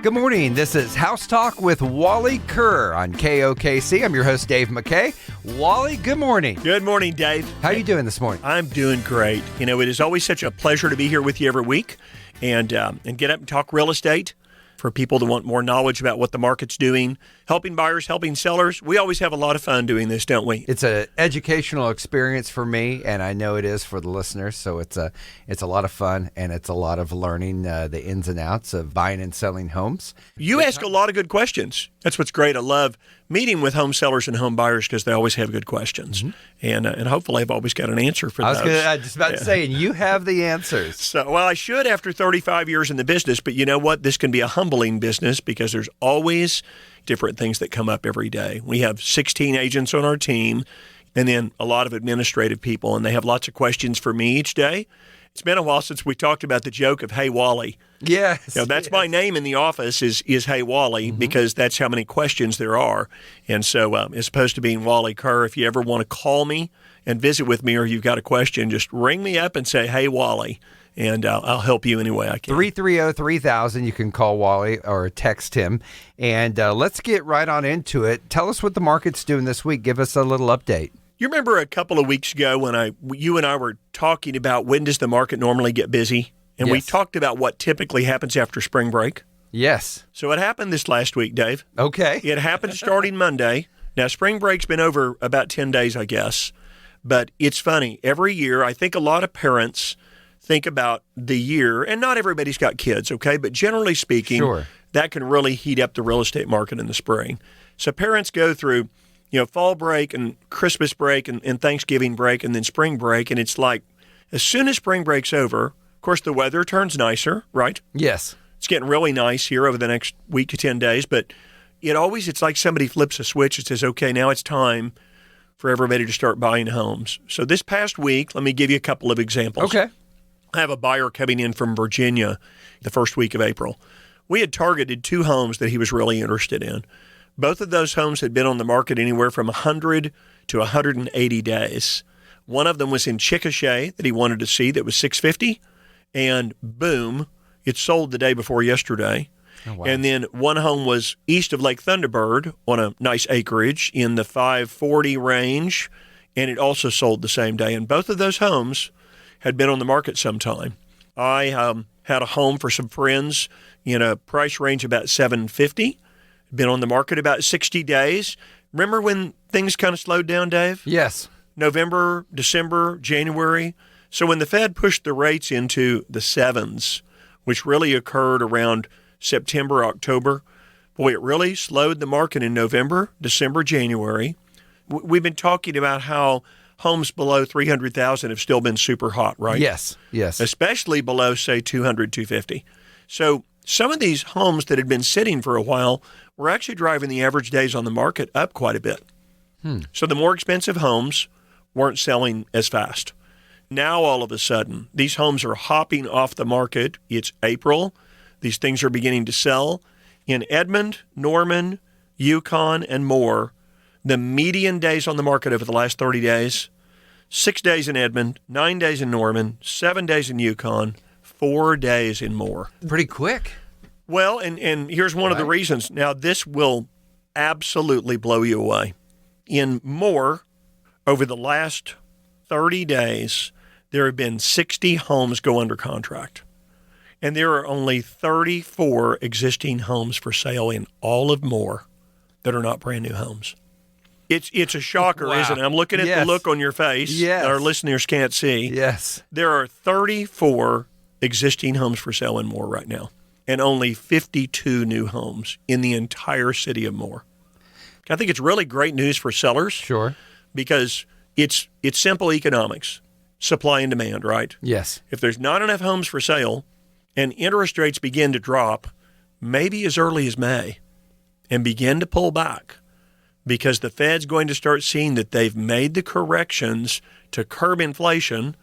Good morning. This is House Talk with Wally Kerr on KOKC. I'm your host, Dave McKay. Wally, good morning. Good morning, Dave. How are you doing this morning? I'm doing great. You know, it is always such a pleasure to be here with you every week and get up and talk real estate for people that want more knowledge about what the market's doing, helping buyers, helping sellers. We always have a lot of fun doing this, don't we? It's an educational experience for me, and I know it is for the listeners. So it's a lot of fun, and it's a lot of learning the ins and outs of buying and selling homes. You ask a lot of good questions. That's what's great. I love meeting with home sellers and home buyers because they always have good questions. Mm-hmm. And hopefully I've always got an answer for those. I was just about to say, and you have the answers. So, well, I should after 35 years in the business, but you know what? This can be a humbling business because there's always different things that come up every day. We have 16 agents on our team and then a lot of administrative people, and they have lots of questions for me each day. It's been a while since we talked about the joke of Hey Wally. Yes. You know, that's my name in the office is Hey Wally because that's how many questions there are. And so as opposed to being Wally Kerr, if you ever want to call me and visit with me or you've got a question, just ring me up and say, Hey Wally, and I'll help you any way I can. 330-3000, you can call Wally or text him. And let's get right on into it. Tell us what the market's doing this week. Give us a little update. You remember a couple of weeks ago when you and I were talking about when does the market normally get busy? And we talked about what typically happens after spring break. Yes. So it happened this last week, Dave. Okay. It happened starting Monday. Now, spring break's been over about 10 days, I guess. But it's funny. Every year, I think a lot of parents think about the year, and not everybody's got kids, okay? But generally speaking, that can really heat up the real estate market in the spring. So parents go through fall break and Christmas break and Thanksgiving break and then spring break. And it's like, as soon as spring break's over, of course, the weather turns nicer, right? Yes. It's getting really nice here over the next week to 10 days. But it's like somebody flips a switch and says, okay, now it's time for everybody to start buying homes. So this past week, let me give you a couple of examples. Okay. I have a buyer coming in from Virginia the first week of April. We had targeted 2 homes that he was really interested in. Both of those homes had been on the market anywhere from 100 to 180 days. One of them was in Chickasha that he wanted to see that was $650, and boom, it sold the day before yesterday. Oh, wow. And then one home was east of Lake Thunderbird on a nice acreage in the 540 range, and it also sold the same day. And both of those homes had been on the market some time. I had a home for some friends in a price range about $750. Been on the market about 60 days. Remember when things kind of slowed down, Dave? Yes. November, December, January. So when the Fed pushed the rates into the 7s, which really occurred around September, October, boy, it really slowed the market in November, December, January. We've been talking about how homes below 300,000 have still been super hot, right? Yes, yes. Especially below, say, 200, 250. So some of these homes that had been sitting for a while were actually driving the average days on the market up quite a bit. So the more expensive homes weren't selling as fast. Now, all of a sudden, these homes are hopping off the market. It's April. These things are beginning to sell. In Edmond, Norman, Yukon, and more, the median days on the market over the last 30 days, 6 days in Edmond, 9 days in Norman, 7 days in Yukon, 4 days in Moore. Pretty quick. Well, and here's one of the reasons. Now, this will absolutely blow you away. In Moore, over the last 30 days, there have been 60 homes go under contract. And there are only 34 existing homes for sale in all of Moore that are not brand new homes. It's a shocker, isn't it? I'm looking at the look on your face that our listeners can't see. Yes. There are 34 existing homes for sale in Moore right now, and only 52 new homes in the entire city of Moore. I think it's really great news for sellers. Sure. Because it's simple economics, supply and demand, right? Yes. If there's not enough homes for sale and interest rates begin to drop, maybe as early as May, and begin to pull back, because the Fed's going to start seeing that they've made the corrections to curb inflation.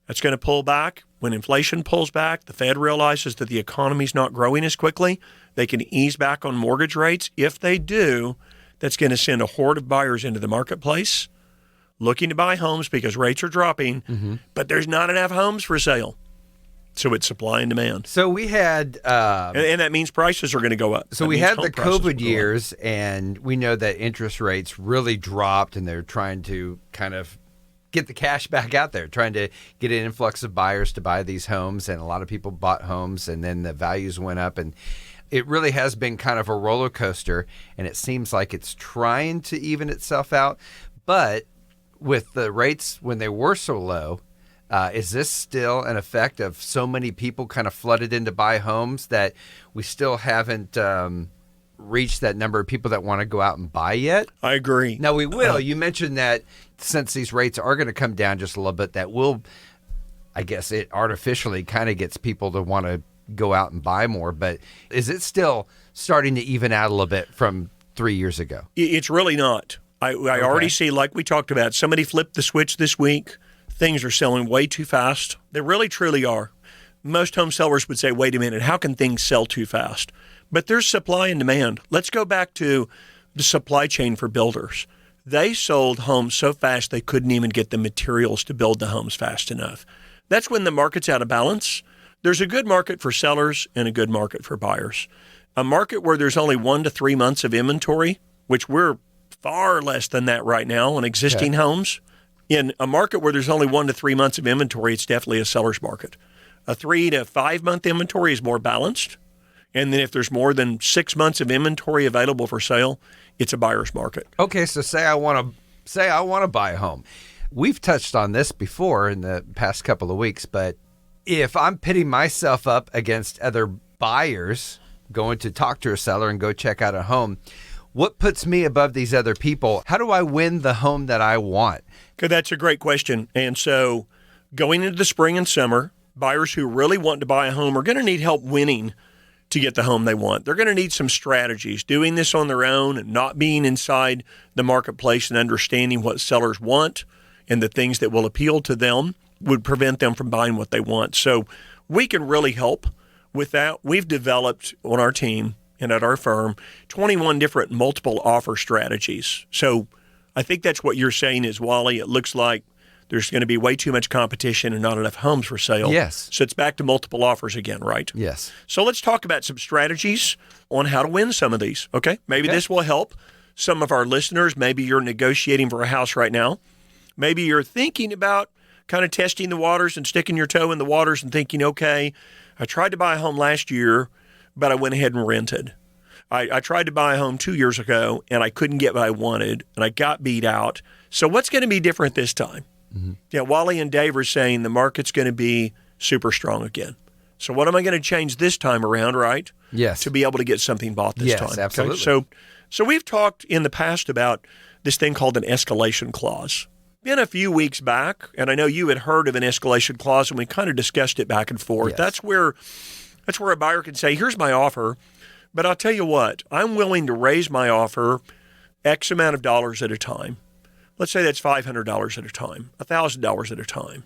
That's going to pull back. When inflation pulls back, the Fed realizes that the economy's not growing as quickly. They can ease back on mortgage rates. If they do, that's going to send a horde of buyers into the marketplace looking to buy homes because rates are dropping, but there's not enough homes for sale. So it's supply and demand. So we had, and that means prices are going to go up. So that we means had home the prices will COVID go years, and we know that interest rates really dropped, and they're trying to kind of get the cash back out there, trying to get an influx of buyers to buy these homes. And a lot of people bought homes, and then the values went up, and it really has been kind of a roller coaster, and it seems like it's trying to even itself out. But with the rates when they were so low, is this still an effect of so many people kind of flooded in to buy homes that we still haven't reached that number of people that want to go out and buy yet? I agree. Now, we will. You mentioned that since these rates are going to come down just a little bit, that will, I guess it artificially kind of gets people to want to go out and buy more. But is it still starting to even out a little bit from 3 years ago? It's really not. I already see, like we talked about, somebody flipped the switch this week. Things are selling way too fast. They really, truly are. Most home sellers would say, wait a minute, how can things sell too fast? But there's supply and demand. Let's go back to the supply chain for builders. They sold homes so fast they couldn't even get the materials to build the homes fast enough. That's when the market's out of balance. There's a good market for sellers and a good market for buyers. A market where there's only 1 to 3 months of inventory, which we're far less than that right now on existing homes. In a market where there's only 1 to 3 months of inventory, it's definitely a seller's market. A 3 to 5 month inventory is more balanced. And then if there's more than 6 months of inventory available for sale, it's a buyer's market. Okay, so say I want to buy a home. We've touched on this before in the past couple of weeks, but if I'm pitting myself up against other buyers going to talk to a seller and go check out a home, what puts me above these other people? How do I win the home that I want? Okay, that's a great question. And so going into the spring and summer, buyers who really want to buy a home are going to need help winning to get the home they want. They're going to need some strategies. Doing this on their own and not being inside the marketplace and understanding what sellers want and the things that will appeal to them would prevent them from buying what they want. So we can really help with that. We've developed on our team and at our firm 21 different multiple offer strategies. So I think that's what you're saying is, Wally, it looks like there's going to be way too much competition and not enough homes for sale. Yes. So it's back to multiple offers again, right? Yes. So let's talk about some strategies on how to win some of these, okay? Maybe this will help some of our listeners. Maybe you're negotiating for a house right now. Maybe you're thinking about kind of testing the waters and sticking your toe in the waters and thinking, okay, I tried to buy a home last year, but I went ahead and rented. I tried to buy a home 2 years ago, and I couldn't get what I wanted, and I got beat out. So what's going to be different this time? Mm-hmm. Yeah, Wally and Dave are saying the market's going to be super strong again. So what am I going to change this time around, right? Yes. To be able to get something bought this time. Yes, absolutely. Okay? So we've talked in the past about this thing called an escalation clause. Been a few weeks back, and I know you had heard of an escalation clause, and we kind of discussed it back and forth. Yes. That's where a buyer can say, here's my offer, but I'll tell you what, I'm willing to raise my offer X amount of dollars at a time. Let's say that's $500 at a time, $1,000 at a time,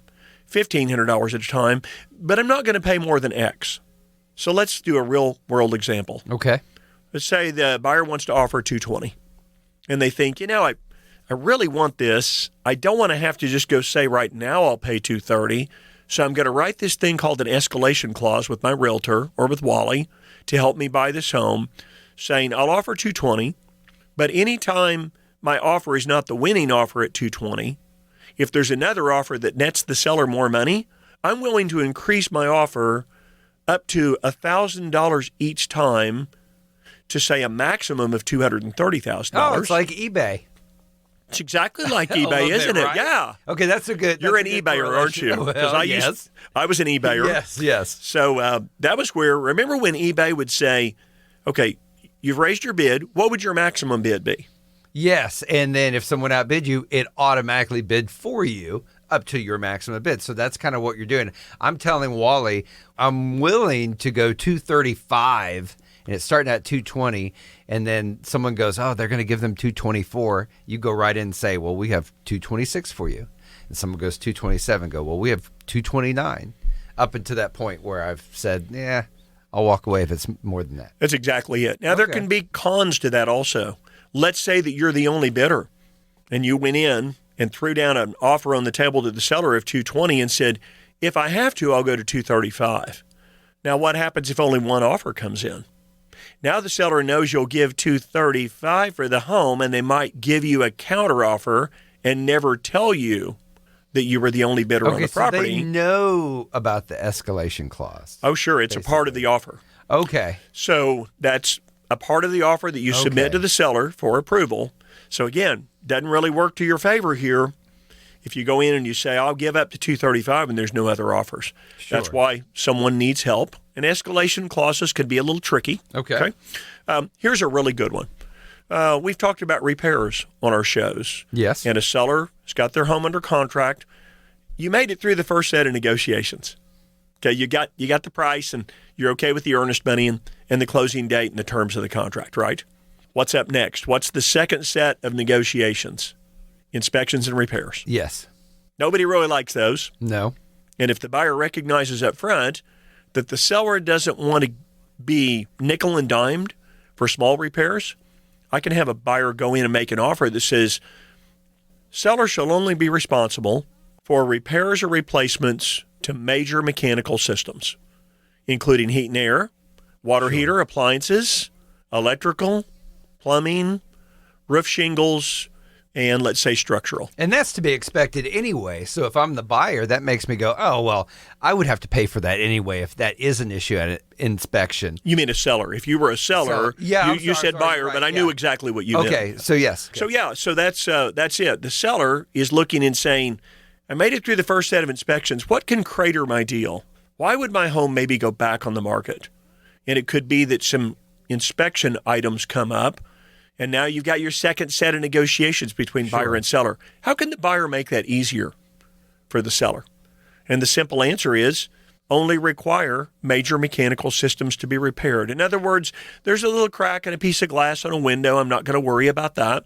$1,500 at a time, but I'm not going to pay more than X. So let's do a real world example. Okay. Let's say the buyer wants to offer $220, and they think, I really want this. I don't want to have to just go say right now I'll pay $230. So I'm going to write this thing called an escalation clause with my realtor or with Wally to help me buy this home, saying I'll offer $220, but anytime my offer is not the winning offer at $220, if there's another offer that nets the seller more money, I'm willing to increase my offer up to $1,000 each time to say a maximum of $230,000. Oh, it's like eBay. It's exactly like eBay, isn't it? Right? Yeah. Okay, that's a good. You're an eBayer, aren't you? Well, I was an eBayer. Yes. So that was where, remember when eBay would say, okay, you've raised your bid. What would your maximum bid be? Yes, and then if someone outbid you, it automatically bid for you up to your maximum bid. So that's kind of what you're doing. I'm telling Wally, I'm willing to go 235, and it's starting at 220, and then someone goes, oh, they're going to give them 224. You go right in and say, well, we have 226 for you. And someone goes 227, go, well, we have 229, up until that point where I've said, yeah, I'll walk away if it's more than that. That's exactly it. Now, there can be cons to that also. Let's say that you're the only bidder, and you went in and threw down an offer on the table to the seller of 220 and said, If I have to, I'll go to 235. Now, what happens if only one offer comes in? Now the seller knows you'll give 235 for the home, and they might give you a counteroffer and never tell you that you were the only bidder on the property. So they know about the escalation clause. Oh, sure. It's basically a part of the offer. Okay. So that's a part of the offer that you submit to the seller for approval. So again, doesn't really work to your favor here if you go in and you say, I'll give up to 235 and there's no other offers. Sure. That's why someone needs help. And escalation clauses could be a little tricky. Okay. Here's a really good one. We've talked about repairs on our shows. Yes. And a seller has got their home under contract. You made it through the first set of negotiations. Okay, you got the price and you're okay with the earnest money and the closing date and the terms of the contract, right? What's up next? What's the second set of negotiations? Inspections and repairs. Yes. Nobody really likes those. No. And if the buyer recognizes up front that the seller doesn't want to be nickel and dimed for small repairs, I can have a buyer go in and make an offer that says, seller shall only be responsible for repairs or replacements to major mechanical systems, including heat and air, water heater, appliances, electrical, plumbing, roof shingles, and let's say structural. And that's to be expected anyway. So if I'm the buyer, that makes me go, oh, well, I would have to pay for that anyway if that is an issue at an inspection. You mean a seller. If you were a seller, you said buyer, right, but I knew exactly what you meant. Okay, so yes. So that's it. The seller is looking and saying, I made it through the first set of inspections. What can crater my deal? Why would my home maybe go back on the market? And it could be that some inspection items come up, and now you've got your second set of negotiations between buyer and seller. How can the buyer make that easier for the seller? And the simple answer is only require major mechanical systems to be repaired. In other words, there's a little crack in a piece of glass on a window. I'm not going to worry about that.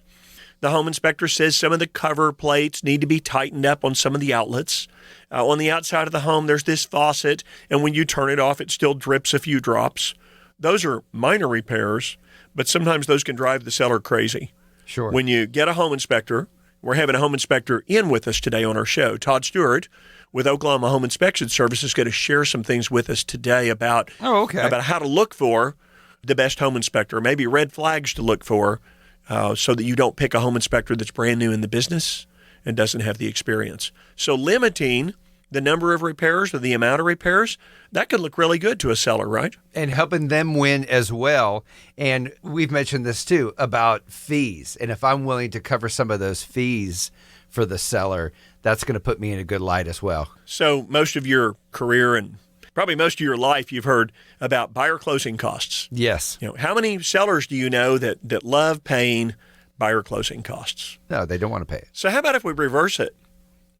The home inspector says some of the cover plates need to be tightened up on some of the outlets. On the outside of the home, there's this faucet, and when you turn it off, it still drips a few drops. Those are minor repairs, but sometimes those can drive the seller crazy. Sure. When you get a home inspector, we're having a home inspector in with us today on our show. Todd Stewart with Oklahoma Home Inspection Service is going to share some things with us today about how to look for the best home inspector, maybe red flags to look for so that you don't pick a home inspector that's brand new in the business and doesn't have the experience. So limiting the number of repairs or the amount of repairs, that could look really good to a seller, right? And helping them win as well. And we've mentioned this too about fees. And if I'm willing to cover some of those fees for the seller, that's going to put me in a good light as well. So most of your career and probably most of your life, you've heard about buyer closing costs. Yes. You know, how many sellers do you know that love paying buyer closing costs? No, they don't want to pay it. So how about if we reverse it?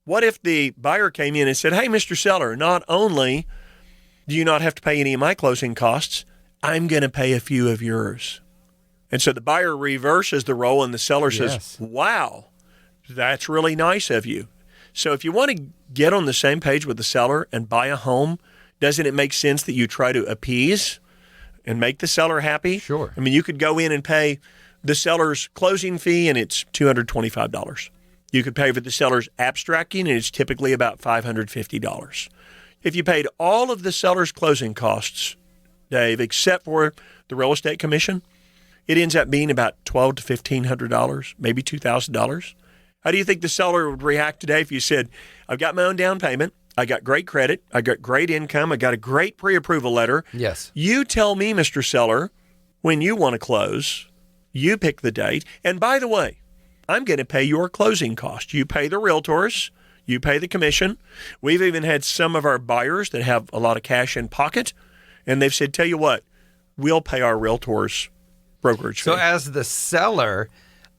What if the buyer came in and said, hey, Mr. Seller, not only do you not have to pay any of my closing costs, I'm going to pay a few of yours. And so the buyer reverses the role and the seller says, wow, that's really nice of you. So if you want to get on the same page with the seller and buy a home, doesn't it make sense that you try to appease and make the seller happy? Sure. I mean, you could go in and pay the seller's closing fee and it's $225. You could pay for the seller's abstracting, and it's typically about $550. If you paid all of the seller's closing costs, Dave, except for the real estate commission, it ends up being about $1,200 to $1,500, maybe $2,000. How do you think the seller would react today if you said, I've got my own down payment, I got great credit, I got great income, I got a great pre-approval letter. Yes. You tell me, Mr. Seller, when you want to close, you pick the date, and by the way, I'm going to pay your closing costs. You pay the realtors. You pay the commission. We've even had some of our buyers that have a lot of cash in pocket, and they've said, tell you what, we'll pay our realtors brokerage fee. So as the seller,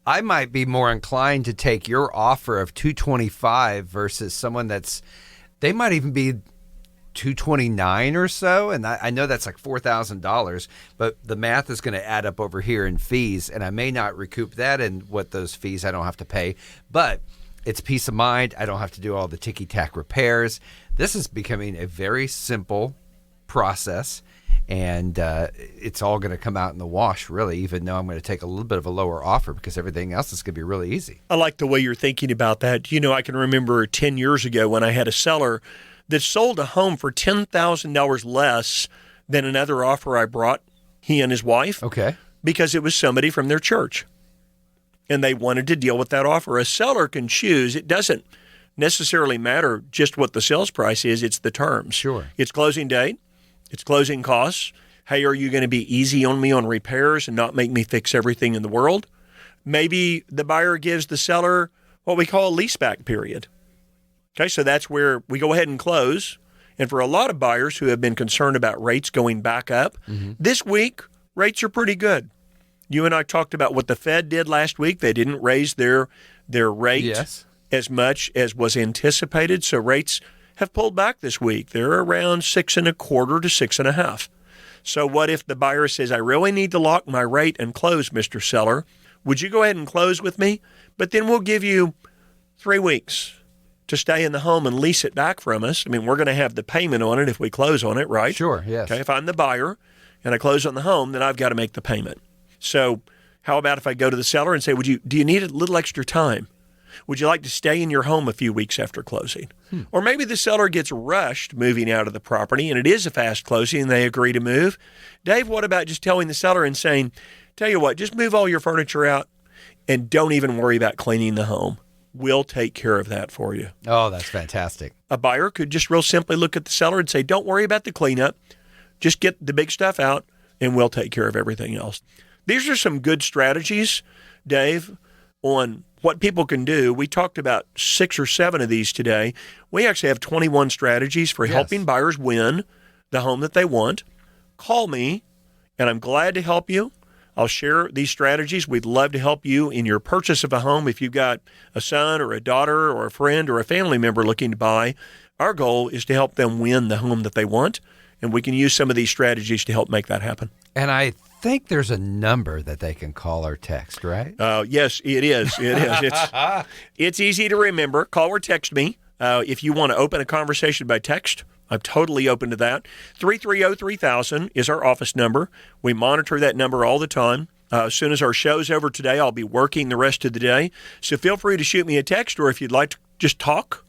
I might be more inclined to take your offer of $225 versus someone they might even be $229 or so, and I know that's like $4,000, but the math is going to add up over here in fees, and I may not recoup that in what those fees I don't have to pay, but it's peace of mind. I don't have to do all the ticky-tack repairs. This is becoming a very simple process, and it's all going to come out in the wash, really, even though I'm going to take a little bit of a lower offer because everything else is going to be really easy. I like the way you're thinking about that. You know, I can remember 10 years ago when I had a seller that sold a home for $10,000 less than another offer I brought he and his wife. Okay. Because it was somebody from their church. And they wanted to deal with that offer. A seller can choose. It doesn't necessarily matter just what the sales price is. It's the terms. Sure. It's closing date. It's closing costs. Hey, are you going to be easy on me on repairs and not make me fix everything in the world? Maybe the buyer gives the seller what we call a leaseback period. Okay, so that's where we go ahead and close. And for a lot of buyers who have been concerned about rates going back up, this week, rates are pretty good. You and I talked about what the Fed did last week. They didn't raise their rate as much as was anticipated. So rates have pulled back this week. They're around 6.25 to 6.5. So what if the buyer says, I really need to lock my rate and close, Mr. Seller? Would you go ahead and close with me? But then we'll give you 3 weeks to stay in the home and lease it back from us. I mean, we're going to have the payment on it if we close on it, right? Sure, yes. Okay, if I'm the buyer and I close on the home, then I've got to make the payment. So how about if I go to the seller and say, do you need a little extra time? Would you like to stay in your home a few weeks after closing? Or maybe the seller gets rushed moving out of the property and it is a fast closing and they agree to move. Dave, what about just telling the seller and saying, tell you what, just move all your furniture out and don't even worry about cleaning the home. We'll take care of that for you. Oh, that's fantastic. A buyer could just real simply look at the seller and say, don't worry about the cleanup. Just get the big stuff out and we'll take care of everything else. These are some good strategies, Dave, on what people can do. We talked about 6 or 7 of these today. We actually have 21 strategies for helping buyers win the home that they want. Call me, and I'm glad to help you. I'll share these strategies. We'd love to help you in your purchase of a home. If you've got a son or a daughter or a friend or a family member looking to buy, our goal is to help them win the home that they want, and we can use some of these strategies to help make that happen. And I think there's a number that they can call or text, right? Yes, it is. It is. It's easy to remember. Call or text me. If you want to open a conversation by text, I'm totally open to that. 330-3000 is our office number. We monitor that number all the time. As soon as our show's over today, I'll be working the rest of the day. So feel free to shoot me a text, or if you'd like to just talk.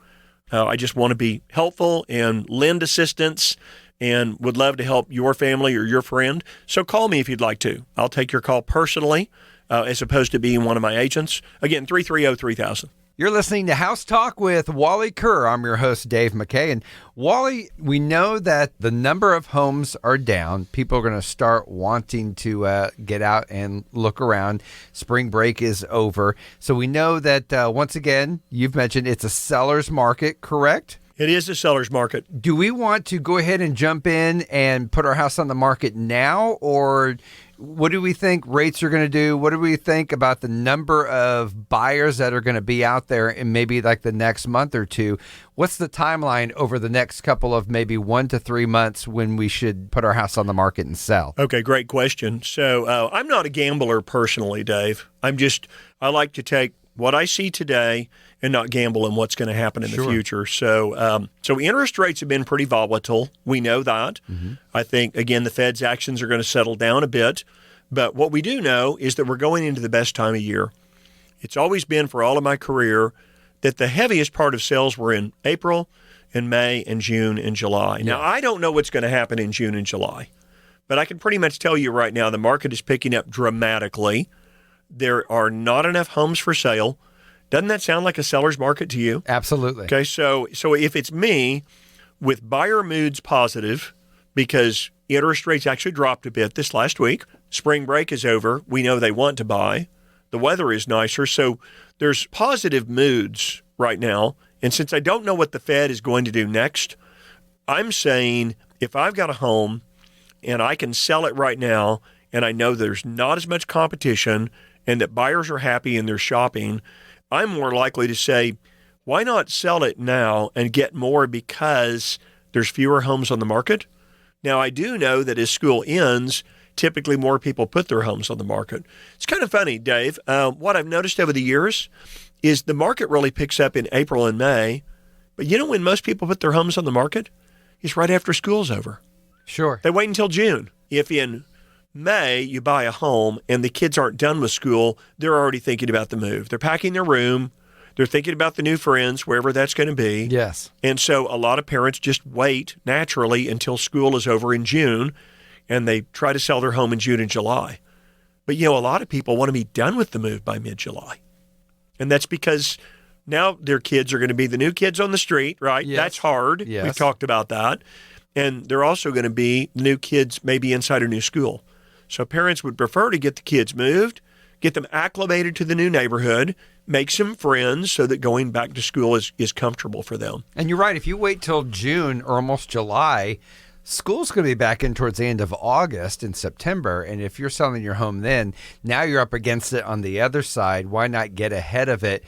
I just want to be helpful and lend assistance and would love to help your family or your friend. So call me if you'd like to. I'll take your call personally as opposed to being one of my agents. Again, 330-3000. You're listening to House Talk with Wally Kerr. I'm your host, Dave McKay. And Wally, we know that the number of homes are down. People are going to start wanting to get out and look around. Spring break is over. So we know that, once again, you've mentioned it's a seller's market, correct? It is a seller's market. Do we want to go ahead and jump in and put our house on the market now, or what do we think rates are going to do? What do we think about the number of buyers that are going to be out there in maybe like the next month or two? What's the timeline over the next couple of maybe 1 to 3 months when we should put our house on the market and sell? Okay, great question. So I'm not a gambler personally, Dave. I like to take what I see today and not gamble on what's going to happen in the future. So interest rates have been pretty volatile. We know that. I think, again, the Fed's actions are going to settle down a bit. But what we do know is that we're going into the best time of year. It's always been, for all of my career, that the heaviest part of sales were in April and May and June and July. Now, I don't know what's going to happen in June and July, but I can pretty much tell you right now the market is picking up dramatically. There are not enough homes for sale. Doesn't that sound like a seller's market to you? Absolutely. Okay, so if it's me, with buyer moods positive, because interest rates actually dropped a bit this last week, spring break is over, we know they want to buy, the weather is nicer, so there's positive moods right now. And since I don't know what the Fed is going to do next, I'm saying if I've got a home and I can sell it right now, and I know there's not as much competition and that buyers are happy and they're shopping, I'm more likely to say, why not sell it now and get more because there's fewer homes on the market? Now, I do know that as school ends, typically more people put their homes on the market. It's kind of funny, Dave. What I've noticed over the years is the market really picks up in April and May. But you know when most people put their homes on the market? It's right after school's over. Sure. They wait until June. If in May you buy a home and the kids aren't done with school, they're already thinking about the move. They're packing their room. They're thinking about the new friends, wherever that's going to be. Yes. And so a lot of parents just wait naturally until school is over in June, and they try to sell their home in June and July. But, a lot of people want to be done with the move by mid-July. And that's because now their kids are going to be the new kids on the street, right? Yes. That's hard. Yes. We've talked about that. And they're also going to be new kids maybe inside a new school. So parents would prefer to get the kids moved, get them acclimated to the new neighborhood, make some friends so that going back to school is comfortable for them. And you're right. If you wait till June or almost July, school's going to be back in towards the end of August and September. And if you're selling your home then, now you're up against it on the other side. Why not get ahead of it?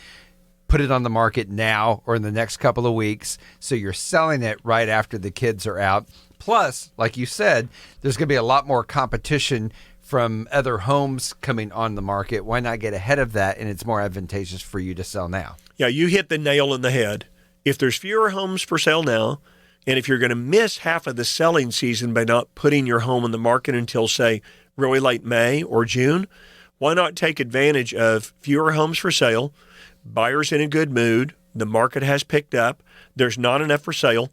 Put it on the market now or in the next couple of weeks so you're selling it right after the kids are out. Plus, like you said, there's going to be a lot more competition from other homes coming on the market. Why not get ahead of that? And it's more advantageous for you to sell now. Yeah, you hit the nail on the head. If there's fewer homes for sale now, and if you're going to miss half of the selling season by not putting your home on the market until, say, really late May or June, why not take advantage of fewer homes for sale, buyers in a good mood, the market has picked up, there's not enough for sale.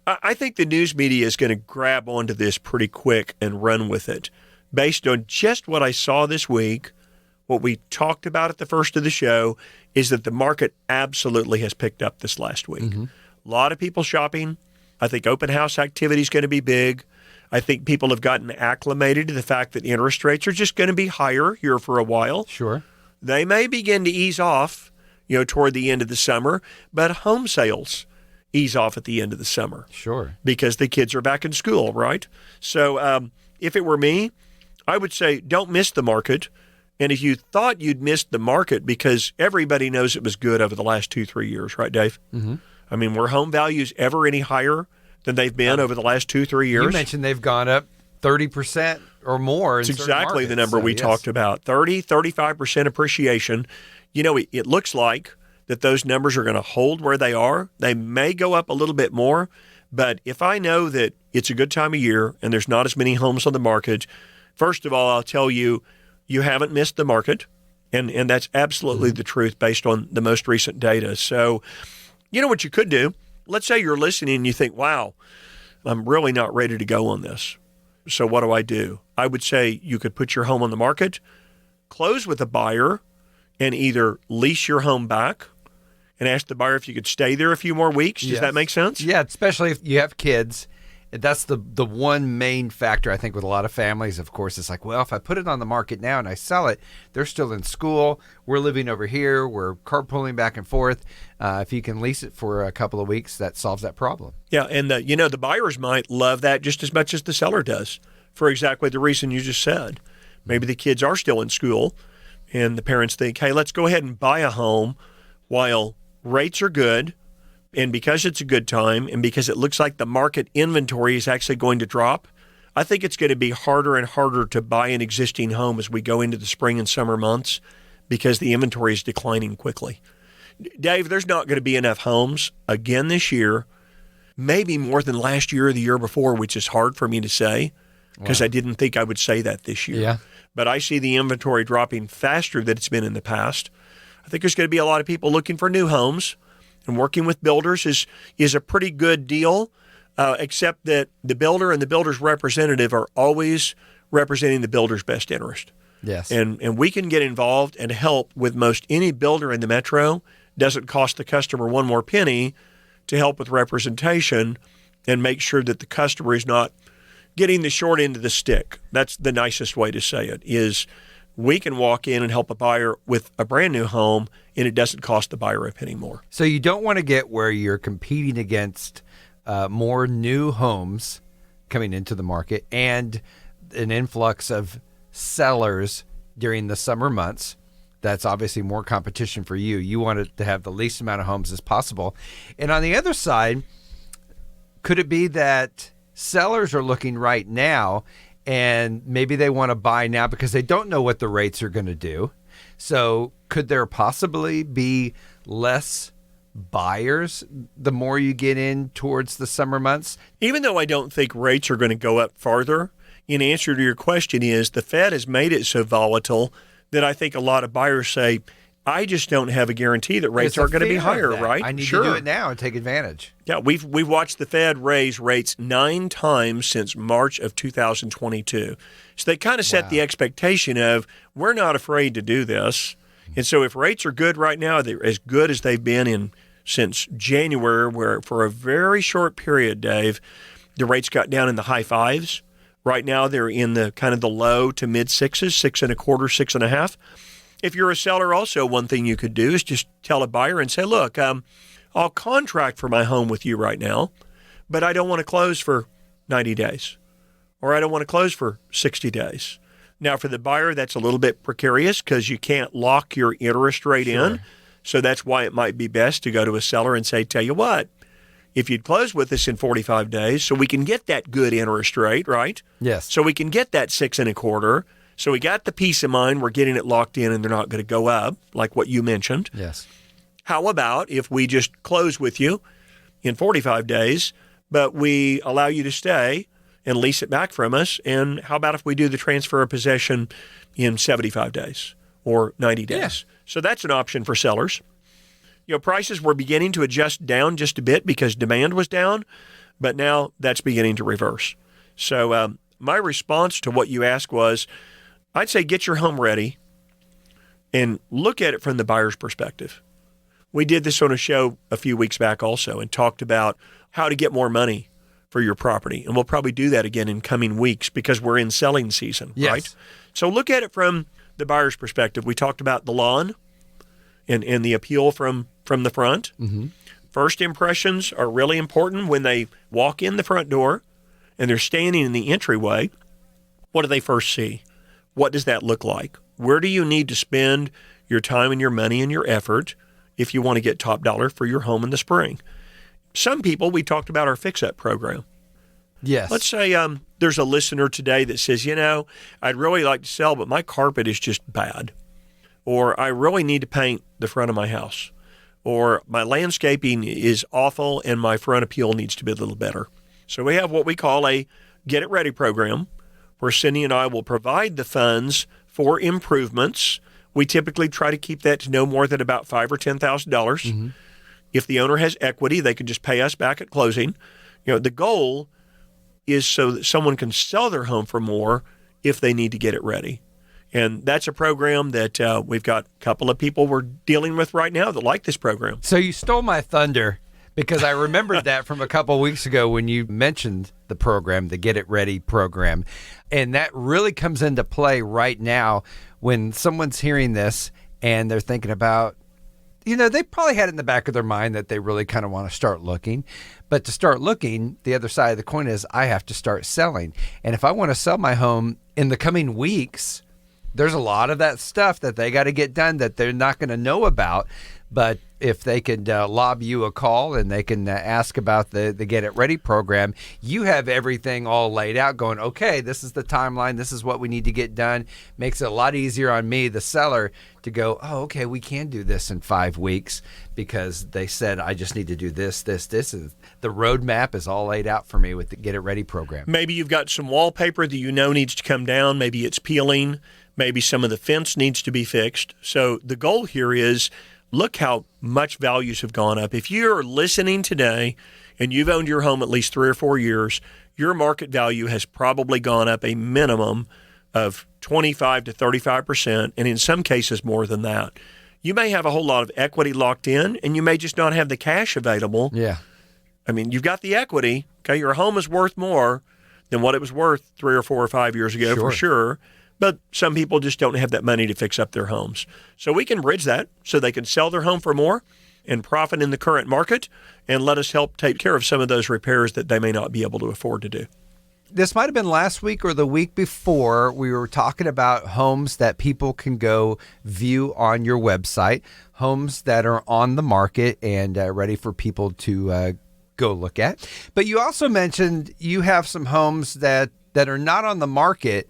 I think the news media is going to grab onto this pretty quick and run with it. Based on just what I saw this week, what we talked about at the first of the show is that the market absolutely has picked up this last week. Mm-hmm. A lot of people shopping. I think open house activity is going to be big. I think people have gotten acclimated to the fact that interest rates are just going to be higher here for a while. Sure. They may begin to ease off, toward the end of the summer, but home sales ease off at the end of the summer. Sure. Because the kids are back in school, right? So if it were me, I would say don't miss the market. And if you thought you'd missed the market because everybody knows it was good over the last 2-3 years, right, Dave? Mm-hmm. I mean, were home values ever any higher than they've been over the last 2-3 years? You mentioned they've gone up 30% or more. It's exactly the number we talked about, 35% appreciation. It looks like that those numbers are going to hold where they are. They may go up a little bit more, but if I know that it's a good time of year and there's not as many homes on the market, first of all, I'll tell you, you haven't missed the market, and that's absolutely the truth based on the most recent data. So, what you could do? Let's say you're listening and you think, wow, I'm really not ready to go on this. So what do? I would say you could put your home on the market, close with a buyer, and either lease your home back and ask the buyer if you could stay there a few more weeks. Does that make sense? Yeah, especially if you have kids. That's the one main factor, I think, with a lot of families. Of course, it's like, well, if I put it on the market now and I sell it, they're still in school. We're living over here. We're carpooling back and forth. If you can lease it for a couple of weeks, that solves that problem. Yeah, and the buyers might love that just as much as the seller does for exactly the reason you just said. Maybe the kids are still in school, and the parents think, hey, let's go ahead and buy a home while rates are good. And because it's a good time and because it looks like the market inventory is actually going to drop, I think it's going to be harder and harder to buy an existing home as we go into the spring and summer months because the inventory is declining quickly. Dave, there's not going to be enough homes again this year, maybe more than last year or the year before, which is hard for me to say because I didn't think I would say that this year. Yeah. But I see the inventory dropping faster than it's been in the past. I think there's going to be a lot of people looking for new homes. And working with builders is a pretty good deal, except that the builder and the builder's representative are always representing the builder's best interest. Yes. And we can get involved and help with most any builder in the metro. Doesn't cost the customer one more penny to help with representation and make sure that the customer is not getting the short end of the stick. That's the nicest way to say it, is we can walk in and help a buyer with a brand new home, and it doesn't cost the buyer a penny more. So you don't want to get where you're competing against more new homes coming into the market and an influx of sellers during the summer months. That's obviously more competition for you. You want it to have the least amount of homes as possible. And on the other side, could it be that sellers are looking right now and maybe they want to buy now because they don't know what the rates are going to do? So could there possibly be less buyers the more you get in towards the summer months? Even though I don't think rates are going to go up farther, in answer to your question is the Fed has made it so volatile that I think a lot of buyers say, I just don't have a guarantee that rates It's a aren't going to be fear of higher, that. right? I need Sure. to do it now and take advantage. Yeah, we've watched the Fed raise rates 9 times since March of 2022. So they kind of set the expectation of we're not afraid to do this. And so if rates are good right now, they're as good as they've been since January, where for a very short period, Dave, the rates got down in the high fives. Right now they're in the kind of the low to mid sixes, 6.25, 6.5. If you're a seller, also one thing you could do is just tell a buyer and say, look, I'll contract for my home with you right now, but I don't want to close for 90 days, or I don't want to close for 60 days. Now, for the buyer, that's a little bit precarious because you can't lock your interest rate in. So that's why it might be best to go to a seller and say, tell you what, if you'd close with us in 45 days so we can get that good interest rate, right? Yes. So we can get that 6.25. So we got the peace of mind we're getting it locked in and they're not going to go up, like what you mentioned. Yes. How about if we just close with you in 45 days, but we allow you to stay and lease it back from us? And how about if we do the transfer of possession in 75 days or 90 days? Yeah. So that's an option for sellers. Prices were beginning to adjust down just a bit because demand was down, but now that's beginning to reverse. So my response to what you asked was, I'd say get your home ready and look at it from the buyer's perspective. We did this on a show a few weeks back also and talked about how to get more money for your property. And we'll probably do that again in coming weeks because we're in selling season, right? So look at it from the buyer's perspective. We talked about the lawn and the appeal from the front. Mm-hmm. First impressions are really important when they walk in the front door and they're standing in the entryway. What do they first see? What does that look like? Where do you need to spend your time and your money and your effort if you want to get top dollar for your home in the spring? Some people, we talked about our fix-up program. Yes. Let's say there's a listener today that says, I'd really like to sell, but my carpet is just bad. Or I really need to paint the front of my house. Or my landscaping is awful and my front appeal needs to be a little better. So we have what we call a Get It Ready program, where Cindy and I will provide the funds for improvements. We typically try to keep that to no more than about $5,000 or $10,000. Mm-hmm. If the owner has equity, they can just pay us back at closing. The goal is so that someone can sell their home for more if they need to get it ready. And that's a program that we've got a couple of people we're dealing with right now that like this program. So you stole my thunder because I remembered that from a couple of weeks ago when you mentioned the program, the Get It Ready program. And that really comes into play right now when someone's hearing this and they're thinking about, they probably had it in the back of their mind that they really kind of want to start looking. But to start looking, the other side of the coin is I have to start selling. And if I want to sell my home in the coming weeks, there's a lot of that stuff that they got to get done that they're not going to know about. But if they could lob you a call and they can ask about the Get It Ready program, you have everything all laid out going, okay, this is the timeline. This is what we need to get done. Makes it a lot easier on me, the seller, to go, oh, okay, we can do this in 5 weeks because they said I just need to do this. And the roadmap is all laid out for me with the Get It Ready program. Maybe you've got some wallpaper that needs to come down. Maybe it's peeling. Maybe some of the fence needs to be fixed. So the goal here is look how much values have gone up. If you're listening today and you've owned your home at least 3 or 4 years, your market value has probably gone up a minimum of 25 to 35%, and in some cases more than that. You may have a whole lot of equity locked in, and you may just not have the cash available. Yeah. I mean, you've got the equity. Okay, your home is worth more than what it was worth 3 or 4 or 5 years ago, for sure. But some people just don't have that money to fix up their homes. So we can bridge that so they can sell their home for more and profit in the current market and let us help take care of some of those repairs that they may not be able to afford to do. This might have been last week or the week before. We were talking about homes that people can go view on your website, homes that are on the market and ready for people to go look at. But you also mentioned you have some homes that are not on the market.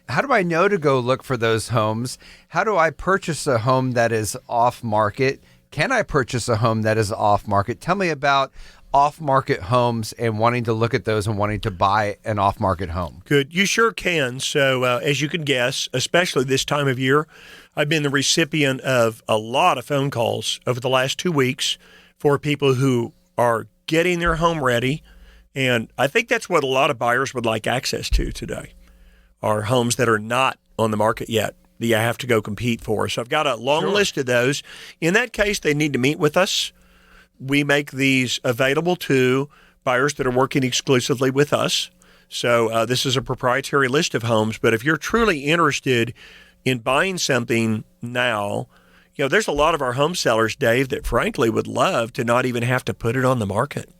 How do I know to go look for those homes? How do I purchase a home that is off market? Can I purchase a home that is off market? Tell me about off-market homes and wanting to look at those and wanting to buy an off-market home? Good. You sure can. So as you can guess, especially this time of year, I've been the recipient of a lot of phone calls over the last 2 weeks for people who are getting their home ready. And I think that's what a lot of buyers would like access to today, are homes that are not on the market yet that you have to go compete for. So I've got a long list of those. In that case, they need to meet with us. We make these available to buyers that are working exclusively with us. So this is a proprietary list of homes. But if you're truly interested in buying something now, there's a lot of our home sellers, Dave, that frankly would love to not even have to put it on the market.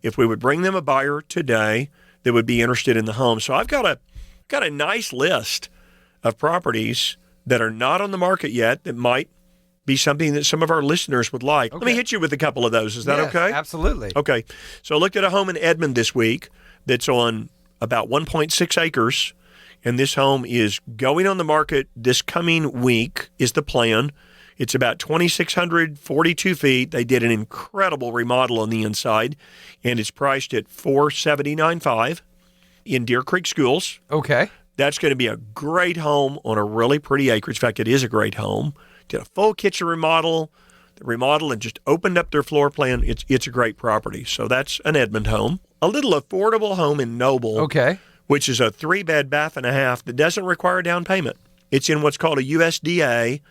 If we would bring them a buyer today that would be interested in the home. So I've got a nice list of properties that are not on the market yet that might be something that some of our listeners would like. Okay. Let me hit you with a couple of those. Is that Yes, okay? Absolutely. Okay. So I looked at a home in Edmond this week that's on about 1.6 acres, and this home is going on the market this coming week is the plan. It's about 2,642 feet. They did an incredible remodel on the inside, and it's priced at $479,500 in Deer Creek Schools. Okay. That's going to be a great home on a really pretty acreage. In fact, it is a great home. Did a full kitchen remodel, and just opened up their floor plan. It's a great property. So that's an Edmond home. A little affordable home in Noble, Okay. which is a 3-bed, bath and a half that doesn't require a down payment. It's in what's called a USDA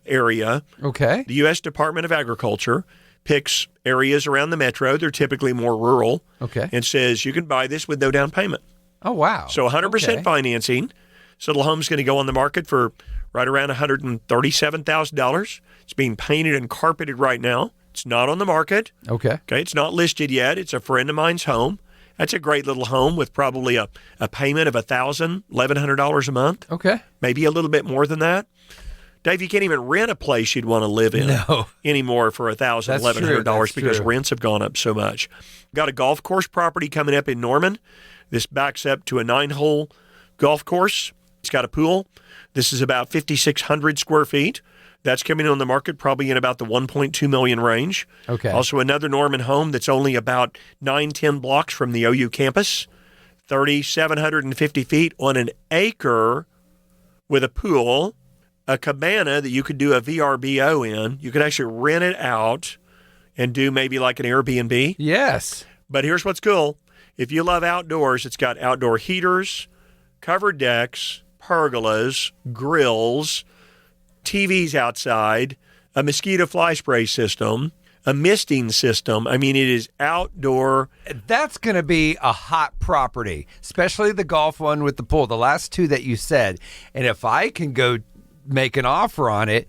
area. Okay. The U.S. Department of Agriculture picks areas around the metro. They're typically more rural. Okay. And says you can buy this with no down payment. Oh, wow. So 100% Okay. financing. So the home's going to go on the market for right around $137,000. It's being painted and carpeted right now. It's not on the market. Okay. Okay, it's not listed yet. It's a friend of mine's home. That's a great little home with probably a payment of $1,100 a month, Okay. maybe a little bit more than that. Dave, you can't even rent a place you'd want to live in anymore for $1,000, That's true. $1,100 because true. rents have gone up so much. Got a golf course property coming up in Norman. This backs up to a 9-hole golf course. It's got a pool. This is about 5,600 square feet. That's coming on the market probably in about the $1.2 million range. Okay. Also another Norman home that's only about 9-10 blocks from the OU campus, 3,750 feet on an acre with a pool, a cabana that you could do a VRBO in. You could actually rent it out and do maybe like an Airbnb. Yes. But here's what's cool. If you love outdoors, it's got outdoor heaters, covered decks, pergolas, grills, TVs outside, a mosquito fly spray system, a misting system. I mean, it is outdoor. That's going to be a hot property, especially the golf one with the pool, the last two that you said. And if I can go make an offer on it,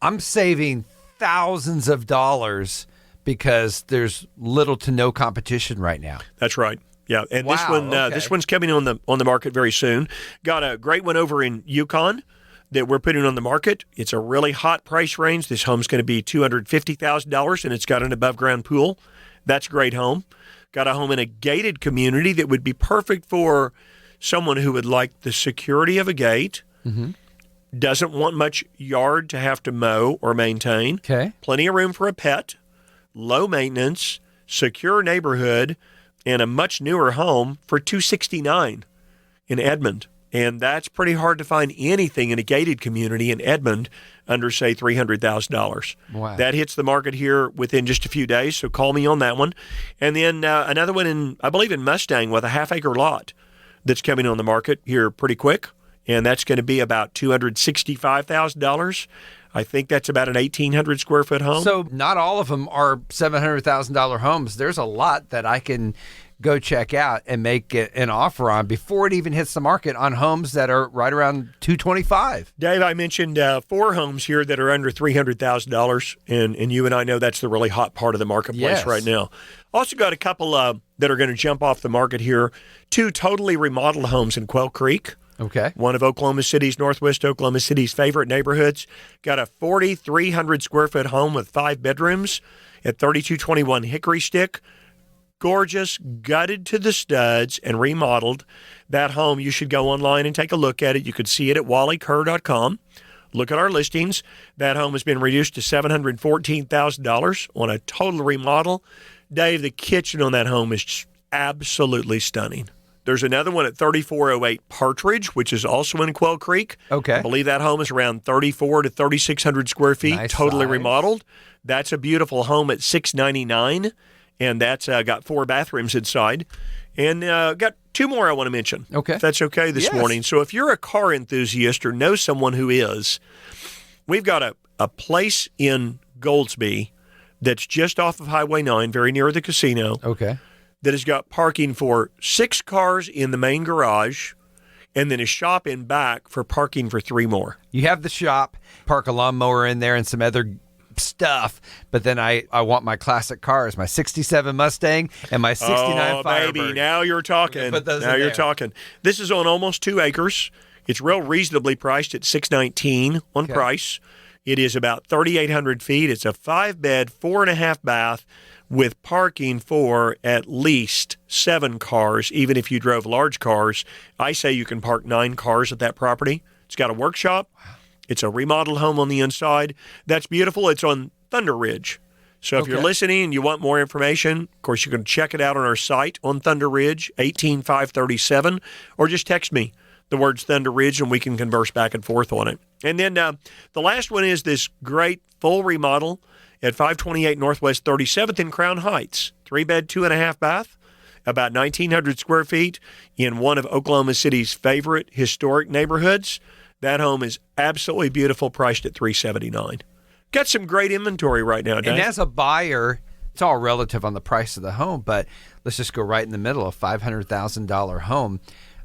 I'm saving thousands of dollars because there's little to no competition right now. That's right. Yeah, and Wow, this one's coming on the market very soon. Got a great one over in Yukon that we're putting on the market. It's a really hot price range. This home's going to be $250,000, and it's got an above-ground pool. That's a great home. Got a home in a gated community that would be perfect for someone who would like the security of a gate, doesn't want much yard to have to mow or maintain, Okay. plenty of room for a pet, low maintenance, secure neighborhood, and a much newer home for $269,000 in Edmond. And that's pretty hard to find anything in a gated community in Edmond under, say, $300,000. Wow. That hits the market here within just a few days, so call me on that one. And then another one I believe in Mustang with a half-acre lot that's coming on the market here pretty quick, and that's going to be about $265,000. I think that's about an 1,800 square foot home. So not all of them are $700,000 homes. There's a lot that I can go check out and make an offer on before it even hits the market on homes that are right around $225,000. Dave, I mentioned 4 homes here that are under $300,000, and you and I know that's the really hot part of the marketplace Yes. right now. Also got a couple that are going to jump off the market here. 2 totally remodeled homes in Quail Creek. Okay. One of Oklahoma City's, Northwest Oklahoma City's favorite neighborhoods. Got a 4,300 square foot home with 5 bedrooms at 3221 Hickory Stick. Gorgeous, gutted to the studs and remodeled. That home, you should go online and take a look at it. You could see it at wallykerr.com. Look at our listings. That home has been reduced to $714,000 on a total remodel. Dave, the kitchen on that home is just absolutely stunning. There's another one at 3408 Partridge, which is also in Quail Creek. Okay. I believe that home is around 3,400 to 3,600 square feet, Nice totally size. remodeled. That's a beautiful home at 699, and that's got 4 bathrooms inside. And got 2 more I want to mention, Okay. if that's okay this Yes. morning. So if you're a car enthusiast or know someone who is, we've got a place in Goldsby that's just off of Highway 9, very near the casino, Okay. that has got parking for 6 cars in the main garage and then a shop in back for parking for 3 more. You have the shop, park a lawnmower in there and some other stuff, but then I want my classic cars, my 67 Mustang and my 69 Firebird. Baby, now you're talking. Put those Now in you're there. talking. This is on almost 2 acres. It's real reasonably priced at $619 on Okay. price. It is about 3,800 feet. It's a 5-bed, 4.5 bath with parking for at least 7 cars, even if you drove large cars. I say you can park 9 cars at that property. It's got a workshop. It's a remodeled home on the inside. That's beautiful. It's on Thunder Ridge. So if you're Okay. listening and you want more information, of course, you can check it out on our site on Thunder Ridge, 18537, or just text me the words Thunder Ridge and we can converse back and forth on it. And then the last one is this great full remodel at 528 Northwest 37th in Crown Heights. 3-bed, 2.5 bath, about 1,900 square feet in one of Oklahoma City's favorite historic neighborhoods. That home is absolutely beautiful, priced at $379. Got some great inventory right now, Dave. And as a buyer, it's all relative on the price of the home, but let's just go right in the middle, a $500,000 home.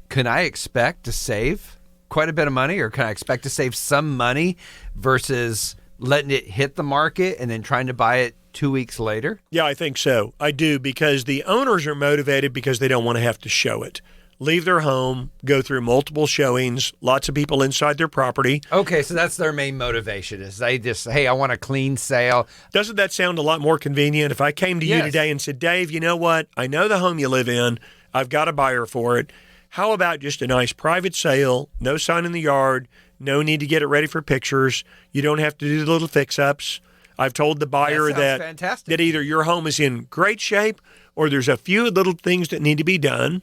Can I expect to save quite a bit of money, or can I expect to save some money versus letting it hit the market and then trying to buy it 2 weeks later? Yeah, I think so. I do, because the owners are motivated because they don't want to have to show it. Leave their home, go through multiple showings, lots of people inside their property. Okay, so that's their main motivation, is they just, hey, I want a clean sale. Doesn't that sound a lot more convenient if I came to you Yes. today and said, Dave, you know what? I know the home you live in. I've got a buyer for it. How about just a nice private sale, no sign in the yard, no need to get it ready for pictures. You don't have to do the little fix-ups. I've told the buyer sounds that, fantastic. that either your home is in great shape or there's a few little things that need to be done,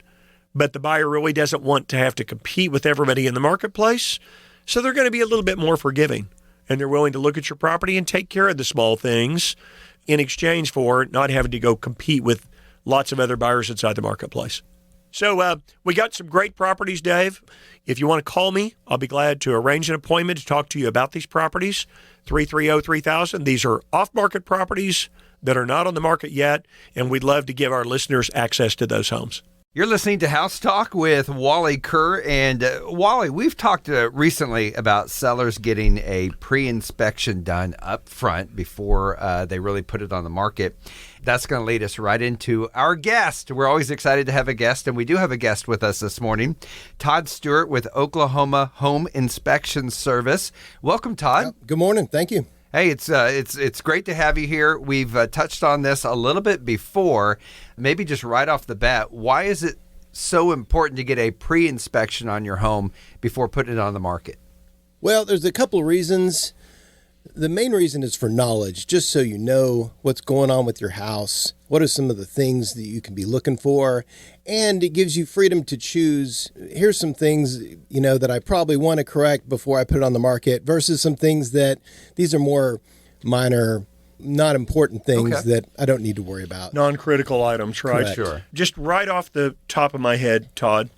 but the buyer really doesn't want to have to compete with everybody in the marketplace. So they're going to be a little bit more forgiving, and they're willing to look at your property and take care of the small things in exchange for not having to go compete with lots of other buyers inside the marketplace. So we got some great properties, Dave. If you want to call me, I'll be glad to arrange an appointment to talk to you about these properties. 330-3000. These are off-market properties that are not on the market yet, and we'd love to give our listeners access to those homes. You're listening to House Talk with Wally Kerr. And Wally, we've talked recently about sellers getting a pre-inspection done up front before they really put it on the market. That's going to lead us right into our guest. We're always excited to have a guest, and we do have a guest with us this morning, Todd Stewart with Oklahoma Home Inspection Service. Welcome, Todd. Good morning. Thank you. Hey, it's great to have you here. We've touched on this a little bit before. Maybe just right off the bat, why is it so important to get a pre-inspection on your home before putting it on the market? Well, there's a couple of reasons. The main reason is for knowledge, just so you know what's going on with your house, what are some of the things that you can be looking for, and it gives you freedom to choose. Here's some things, that I probably want to correct before I put it on the market versus some things that these are more minor, not important things Okay. that I don't need to worry about. Non-critical items, right? Correct. Sure. Just right off the top of my head, Todd,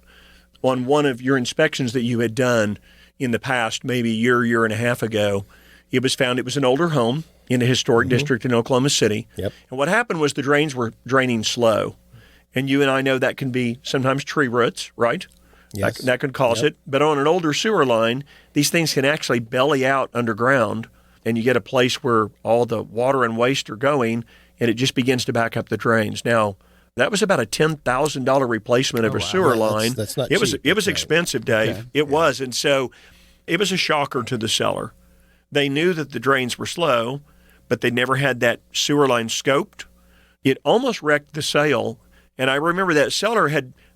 on one of your inspections that you had done in the past, maybe a year and a half ago, it was found it was an older home in a historic district in Oklahoma City. Yep. And what happened was the drains were draining slow. And you and I know that can be sometimes tree roots, right? Yes. That could cause it. But on an older sewer line, these things can actually belly out underground, and you get a place where all the water and waste are going, and it just begins to back up the drains. Now, that was about a $10,000 replacement of a sewer Yeah, line. that's not it was cheap. it was Right. expensive, Dave. Okay. It was. And so it was a shocker to the seller. They knew that the drains were slow, but they never had that sewer line scoped. It almost wrecked the sale. And I remember that seller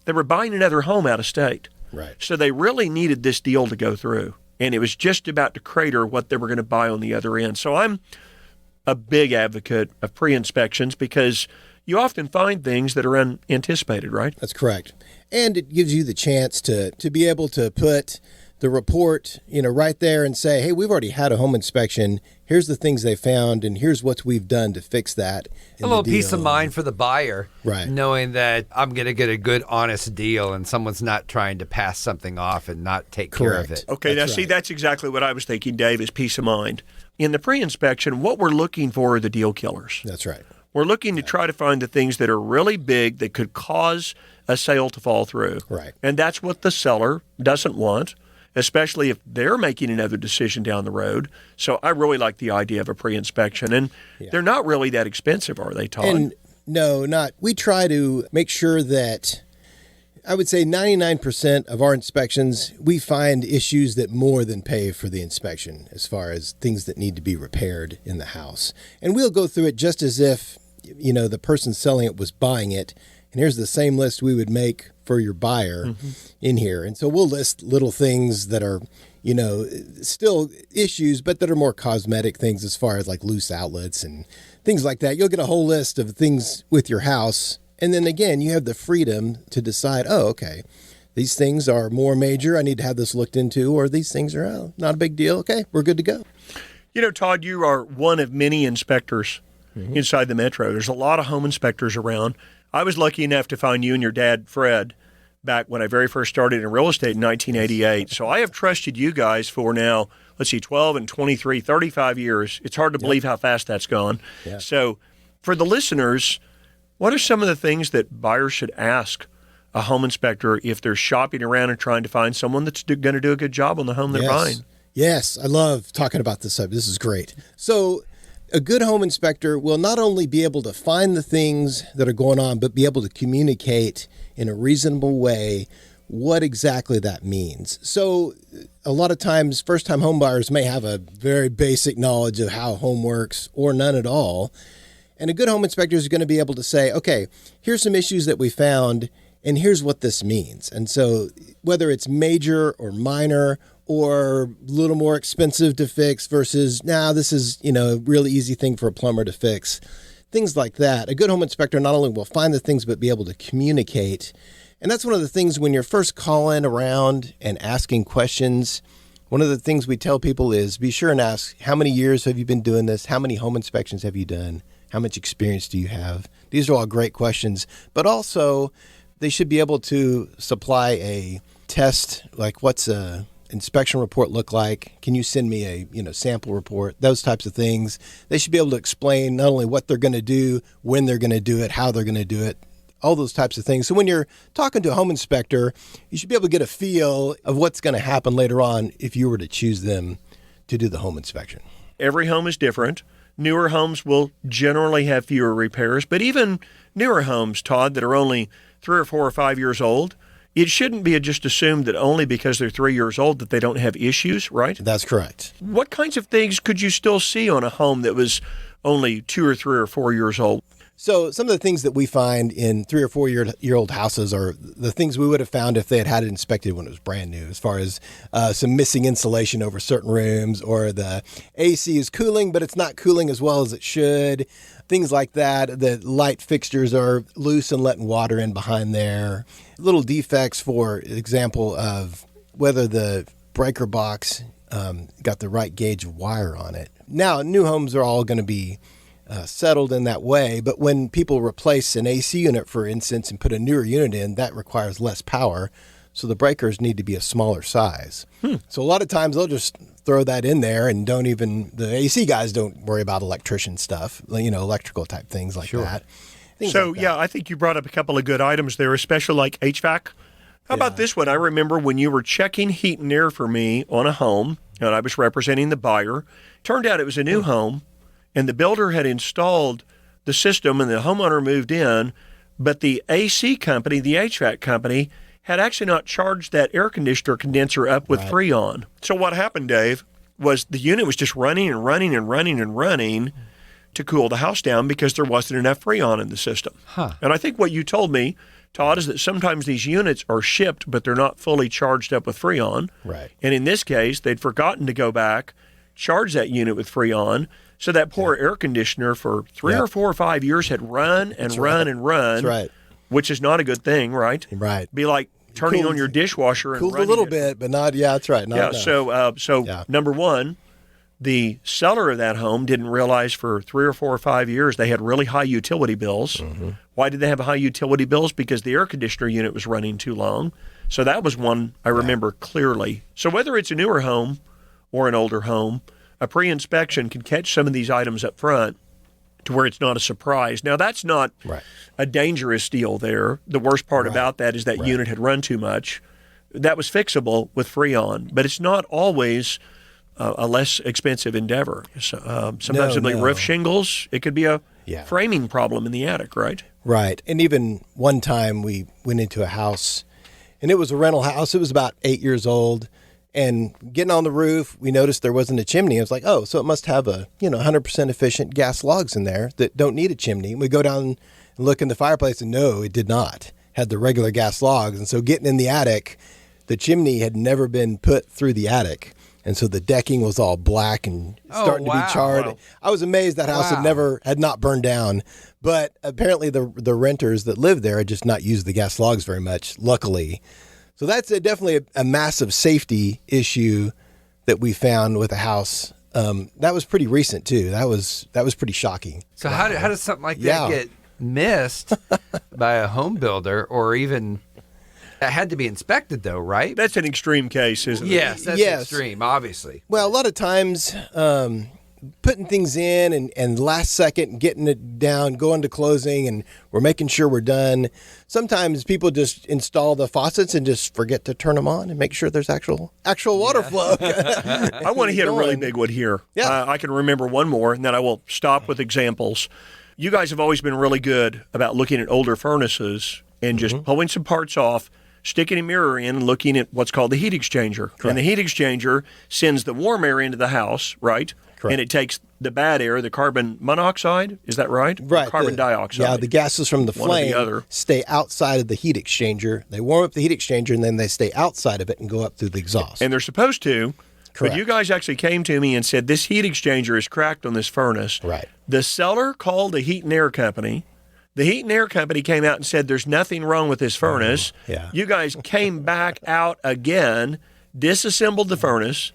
they were buying another home out of state. Right. So they really needed this deal to go through. And it was just about to crater what they were going to buy on the other end. So I'm a big advocate of pre-inspections because you often find things that are unanticipated, right? That's correct. And it gives you the chance to be able to put the report, right there and say, hey, we've already had a home inspection. Here's the things they found, and here's what we've done to fix that. A little peace of mind for the buyer, right? Knowing that I'm going to get a good, honest deal, and someone's not trying to pass something off and not take care of it. Okay, see, that's exactly what I was thinking, Dave, is peace of mind. In the pre-inspection, what we're looking for are the deal killers. That's right. We're looking to try to find the things that are really big that could cause a sale to fall through. Right. And that's what the seller doesn't want, especially if they're making another decision down the road. So I really like the idea of a pre-inspection. And they're not really that expensive, are they, Todd? And no, not. We try to make sure that, I would say 99% of our inspections, we find issues that more than pay for the inspection as far as things that need to be repaired in the house. And we'll go through it just as if, the person selling it was buying it. And here's the same list we would make for your buyer in here. And so we'll list little things that are, still issues, but that are more cosmetic things as far as like loose outlets and things like that. You'll get a whole list of things with your house. And then again, you have the freedom to decide, okay, these things are more major. I need to have this looked into, or these things are not a big deal. Okay, we're good to go. Todd, you are one of many inspectors inside the metro. There's a lot of home inspectors around. I was lucky enough to find you and your dad, Fred, back when I very first started in real estate in 1988. So I have trusted you guys for now, 12 and 23, 35 years. It's hard to believe how fast that's gone. Yeah. So for the listeners, what are some of the things that buyers should ask a home inspector if they're shopping around and trying to find someone that's going to do a good job on the home they're buying? Yes, I love talking about this subject. This is great. So a good home inspector will not only be able to find the things that are going on, but be able to communicate in a reasonable way what exactly that means. So a lot of times, first-time home buyers may have a very basic knowledge of how home works or none at all. And a good home inspector is going to be able to say, okay, here's some issues that we found, and here's what this means. And so whether it's major or minor or a little more expensive to fix versus, this is, a really easy thing for a plumber to fix, things like that. A good home inspector not only will find the things, but be able to communicate. And that's one of the things when you're first calling around and asking questions. One of the things we tell people is be sure and ask, how many years have you been doing this? How many home inspections have you done? How much experience do you have? These are all great questions, but also they should be able to supply a test, like what's a inspection report look like? Can you send me a sample report? Those types of things. They should be able to explain not only what they're going to do, when they're going to do it, how they're going to do it, all those types of things. So when you're talking to a home inspector, you should be able to get a feel of what's going to happen later on if you were to choose them to do the home inspection. Every home is different. Newer homes will generally have fewer repairs, but even newer homes, Todd, that are only 3 or 4 or 5 years old, it shouldn't be just assumed that only because they're 3 years old that they don't have issues, right? That's correct. What kinds of things could you still see on a home that was only 2 or 3 or 4 years old? So some of the things that we find in 3 or 4 year old houses are the things we would have found if they had it inspected when it was brand new, as far as some missing insulation over certain rooms, or the AC is cooling, but it's not cooling as well as it should. Things like that. The light fixtures are loose and letting water in behind there. Little defects, for example, of whether the breaker box got the right gauge of wire on it. Now, new homes are all going to be settled in that way, but when people replace an AC unit, for instance, and put a newer unit in, that requires less power, so the breakers need to be a smaller size. So a lot of times they'll just throw that in there and the AC guys don't worry about electrician stuff, electrical type things like that. I think you brought up a couple of good items there, especially like HVAC. How about this one? I remember when you were checking heat and air for me on a home, and I was representing the buyer. Turned out it was a new home, and the builder had installed the system and the homeowner moved in, but the AC company, the HVAC company, had actually not charged that air conditioner condenser up with Freon. So what happened, Dave, was the unit was just running and running and running and running to cool the house down because there wasn't enough Freon in the system. And I think what you told me, Todd, is that sometimes these units are shipped, but they're not fully charged up with Freon. Right. And in this case, they'd forgotten to go back, charge that unit with Freon. So that poor air conditioner for 3 or 4 or 5 years had run and run and run. That's right. Which is not a good thing, right? Right. Be like turning on your dishwasher and cooled a running little it. bit, but not. Yeah, that's right. Not enough. So number one, the seller of that home didn't realize for 3 or 4 or 5 years they had really high utility bills. Mm-hmm. Why did they have high utility bills? Because the air conditioner unit was running too long. So that was one I remember clearly. So whether it's a newer home or an older home, a pre-inspection can catch some of these items up front to where it's not a surprise. Now, that's not a dangerous deal there. The worst part about that is that unit had run too much. That was fixable with Freon, but it's not always a less expensive endeavor. So, sometimes it'll be roof shingles. It could be a framing problem in the attic, right? Right. And even one time we went into a house, and it was a rental house. It was about 8 years old. And getting on the roof, we noticed there wasn't a chimney. I was like, oh, so it must have 100% efficient gas logs in there that don't need a chimney. We go down and look in the fireplace, and no, it did not. Had the regular gas logs. And so getting in the attic, the chimney had never been put through the attic. And so the decking was all black and starting to be charred. Wow. I was amazed that house had not burned down. But apparently the renters that lived there had just not used the gas logs very much, luckily. So that's definitely a massive safety issue that we found with a house. That was pretty recent too. That was pretty shocking. So how does something like that get missed by a home builder, or even that had to be inspected though, right? That's an extreme case, isn't it? Yes, that's extreme, obviously. Well, a lot of times putting things in and last second getting it down, going to closing, and we're making sure we're done. Sometimes people just install the faucets and just forget to turn them on and make sure there's actual water flow. I want to hit a really big one here. Yeah. I can remember one more, and then I will stop with examples. You guys have always been really good about looking at older furnaces and just pulling some parts off, sticking a mirror in, and looking at what's called the heat exchanger. Correct. And the heat exchanger sends the warm air into the house, right? Correct. And it takes the bad air, the carbon monoxide, is that right? Right. Carbon dioxide. Yeah, the gases from the flame stay outside of the heat exchanger. They warm up the heat exchanger, and then they stay outside of it and go up through the exhaust. And they're supposed to. Correct. But you guys actually came to me and said, this heat exchanger is cracked on this furnace. Right. The seller called the heat and air company. The heat and air company came out and said, there's nothing wrong with this furnace. Yeah. You guys came back out again, disassembled the furnace,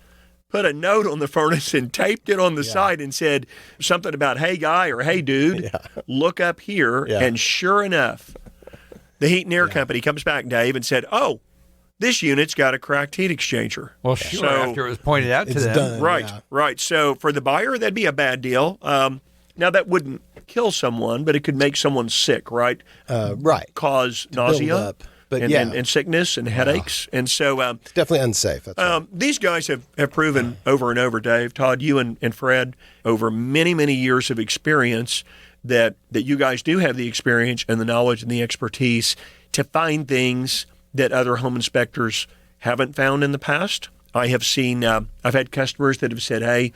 put a note on the furnace and taped it on the side and said something about, hey, guy, or hey, dude, look up here. Yeah. And sure enough, the heat and air company comes back, Dave, and said, oh, this unit's got a cracked heat exchanger. Well, sure, so, after it was pointed out to them. Done, right. So for the buyer, that'd be a bad deal. Now, that wouldn't kill someone, but it could make someone sick, right? Right. Cause nausea. But and sickness and headaches. And so it's definitely unsafe. That's right. These guys have proven over and over, Dave, Todd, you and Fred, over many, many years of experience that you guys do have the experience and the knowledge and the expertise to find things that other home inspectors haven't found in the past. I have seen, I've had customers that have said, hey,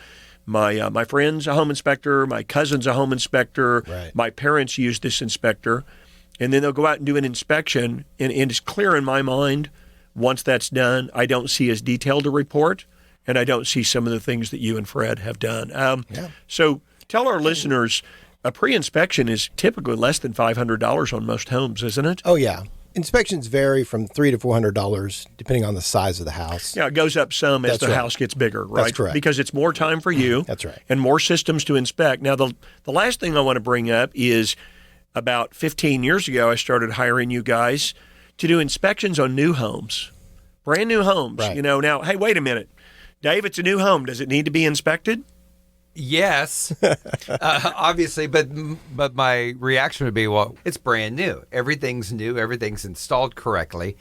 my friend's a home inspector, my cousin's a home inspector, my parents use this inspector. And then they'll go out and do an inspection, and it's clear in my mind, once that's done, I don't see as detailed a report, and I don't see some of the things that you and Fred have done. So tell our listeners, a pre-inspection is typically less than $500 on most homes, isn't it? Oh, yeah. Inspections vary from $300 to $400, depending on the size of the house. Yeah, it goes up some as the house gets bigger, right? That's correct. Because it's more time for you. That's right. And more systems to inspect. Now, the last thing I want to bring up is about 15 years ago, I started hiring you guys to do inspections on new homes, brand new homes. Right. Now, hey, wait a minute. Dave, it's a new home. Does it need to be inspected? Yes, obviously, but my reaction would be, well, it's brand new. Everything's new. Everything's installed correctly.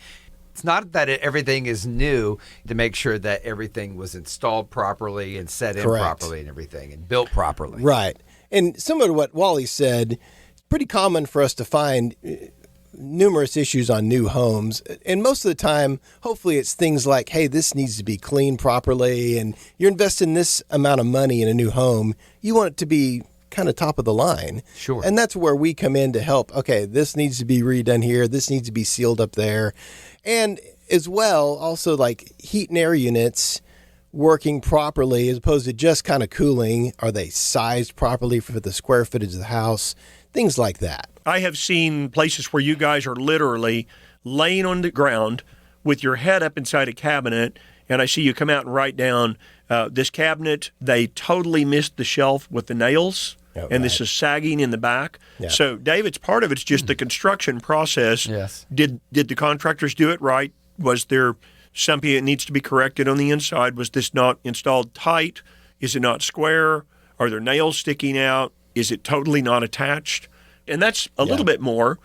It's not that everything is new to make sure that everything was installed properly and set in properly and everything and built properly. Right. And similar to what Wally said, it's pretty common for us to find numerous issues on new homes. And most of the time, hopefully it's things like, hey, this needs to be cleaned properly, and you're investing this amount of money in a new home. You want it to be kind of top of the line. Sure. And that's where we come in to help. Okay, this needs to be redone here. This needs to be sealed up there. And as well, also like heat and air units, working properly as opposed to just kind of cooling? Are they sized properly for the square footage of the house? Things like that. I have seen places where you guys are literally laying on the ground with your head up inside a cabinet, and I see you come out and write down this cabinet, they totally missed the shelf with the nails. And this is sagging in the back. Yeah. So, Dave, it's part of it's just the construction process. Yes. Did the contractors do it right? Was there something that needs to be corrected on the inside? Was this not installed tight? Is it not square? Are there nails sticking out? Is it totally not attached? And that's a little bit more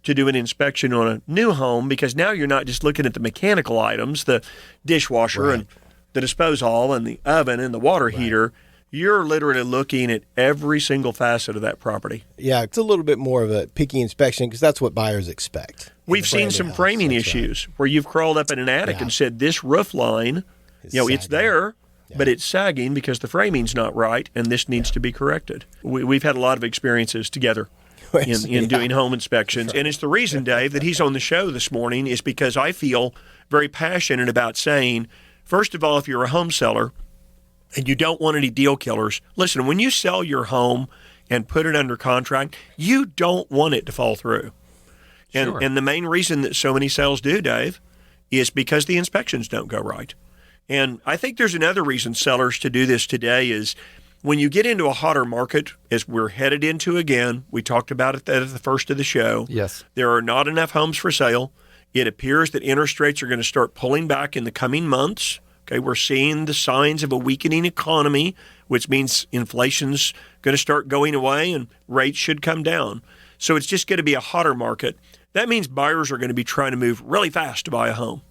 to do an inspection on a new home, because now you're not just looking at the mechanical items, the dishwasher and the disposal and the oven and the water heater. You're literally looking at every single facet of that property. Yeah, it's a little bit more of a picky inspection because that's what buyers expect. We've seen some framing issues where you've crawled up in an attic and said, this roof line, it's there, but it's sagging because the framing's not right, and this needs to be corrected. We've had a lot of experiences together in doing home inspections. And it's the reason, Dave, that he's on the show this morning is because I feel very passionate about saying, first of all, if you're a home seller, and you don't want any deal killers, listen, when you sell your home and put it under contract, you don't want it to fall through. And the main reason that so many sales do, Dave, is because the inspections don't go right. And I think there's another reason sellers to do this today is when you get into a hotter market, as we're headed into again, we talked about it at the first of the show. Yes. There are not enough homes for sale. It appears that interest rates are going to start pulling back in the coming months. Okay, we're seeing the signs of a weakening economy, which means inflation's going to start going away and rates should come down. So it's just going to be a hotter market. That means buyers are going to be trying to move really fast to buy a home.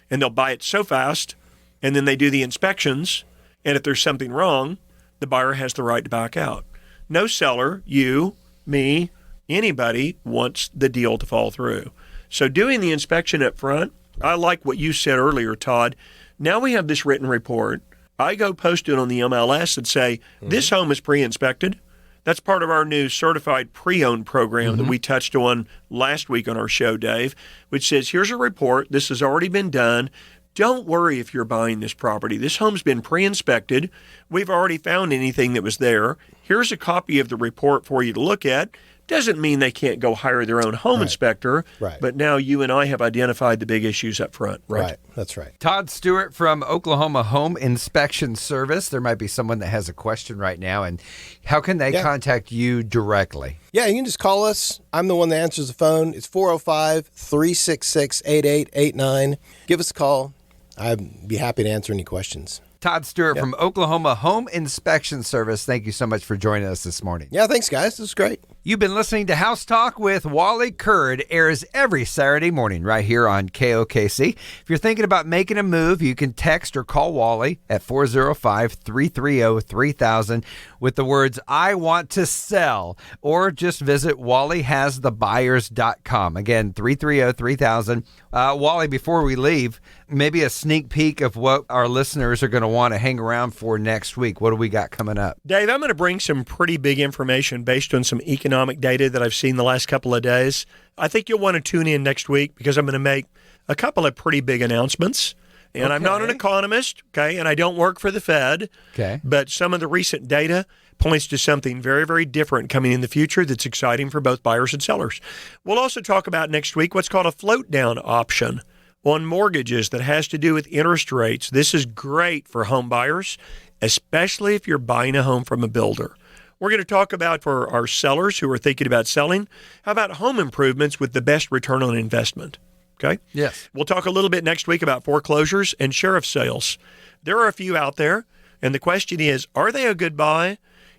And they'll buy it so fast, and then they do the inspections, and if there's something wrong, the buyer has the right to back out. No seller, you, me, anybody wants the deal to fall through. So doing the inspection up front, I like what you said earlier, Todd. Now we have this written report. I go post it on the MLS and say, this home is pre-inspected. That's part of our new certified pre-owned program that we touched on last week on our show, Dave, which says, here's a report. This has already been done. Don't worry if you're buying this property. This home's been pre-inspected. We've already found anything that was there. Here's a copy of the report for you to look at. Doesn't mean they can't go hire their own home inspector, but now you and I have identified the big issues up front, right? That's right. Todd Stewart from Oklahoma Home Inspection Service. There might be someone that has a question right now, and how can they contact you directly? Yeah, you can just call us. I'm the one that answers the phone. It's 405-366-8889. Give us a call. I'd be happy to answer any questions. Todd Stewart from Oklahoma Home Inspection Service. Thank you so much for joining us this morning. Yeah, thanks, guys. This was great. You've been listening to House Talk with Wally Kerr. It airs every Saturday morning right here on KOKC. If you're thinking about making a move, you can text or call Wally at 405-330-3000 with the words, I want to sell, or just visit wallyhasthebuyers.com. Again, 330-3000. Wally, before we leave, maybe a sneak peek of what our listeners are going to want to hang around for next week. What do we got coming up? Dave, I'm going to bring some pretty big information based on some economic data that I've seen the last couple of days. I think you'll want to tune in next week because I'm going to make a couple of pretty big announcements. And I'm not an economist, okay, and I don't work for the Fed. Okay. But some of the recent data points to something very, very different coming in the future that's exciting for both buyers and sellers. We'll also talk about next week what's called a float down option on mortgages that has to do with interest rates. This is great for home buyers, especially if you're buying a home from a builder. We're going to talk about, for our sellers who are thinking about selling, how about home improvements with the best return on investment? Okay? Yes. We'll talk a little bit next week about foreclosures and sheriff sales. There are a few out there, and the question is, are they a good buy,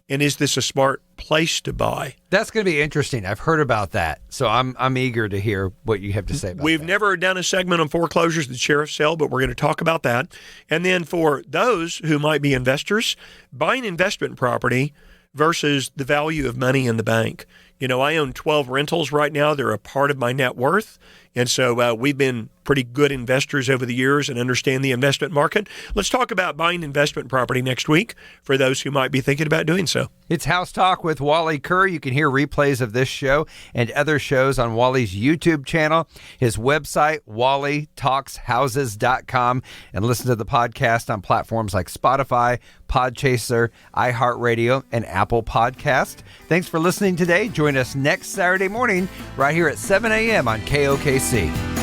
and is this a smart place to buy? That's going to be interesting. I've heard about that, so I'm eager to hear what you have to say about We've that. never done a segment on foreclosures and sheriff sale, but we're going to talk about that. And then for those who might be investors, buying investment property versus the value of money in the bank. You know, I own 12 rentals right now. They're a part of my net worth. And so we've been pretty good investors over the years and understand the investment market. Let's talk about buying investment property next week for those who might be thinking about doing so. It's House Talk with Wally Kerr. You can hear replays of this show and other shows on Wally's YouTube channel, his website, wallytalkshouses.com, and listen to the podcast on platforms like Spotify, Podchaser, iHeartRadio, and Apple Podcast. Thanks for listening today. Join us next Saturday morning right here at 7 a.m. on KOKC.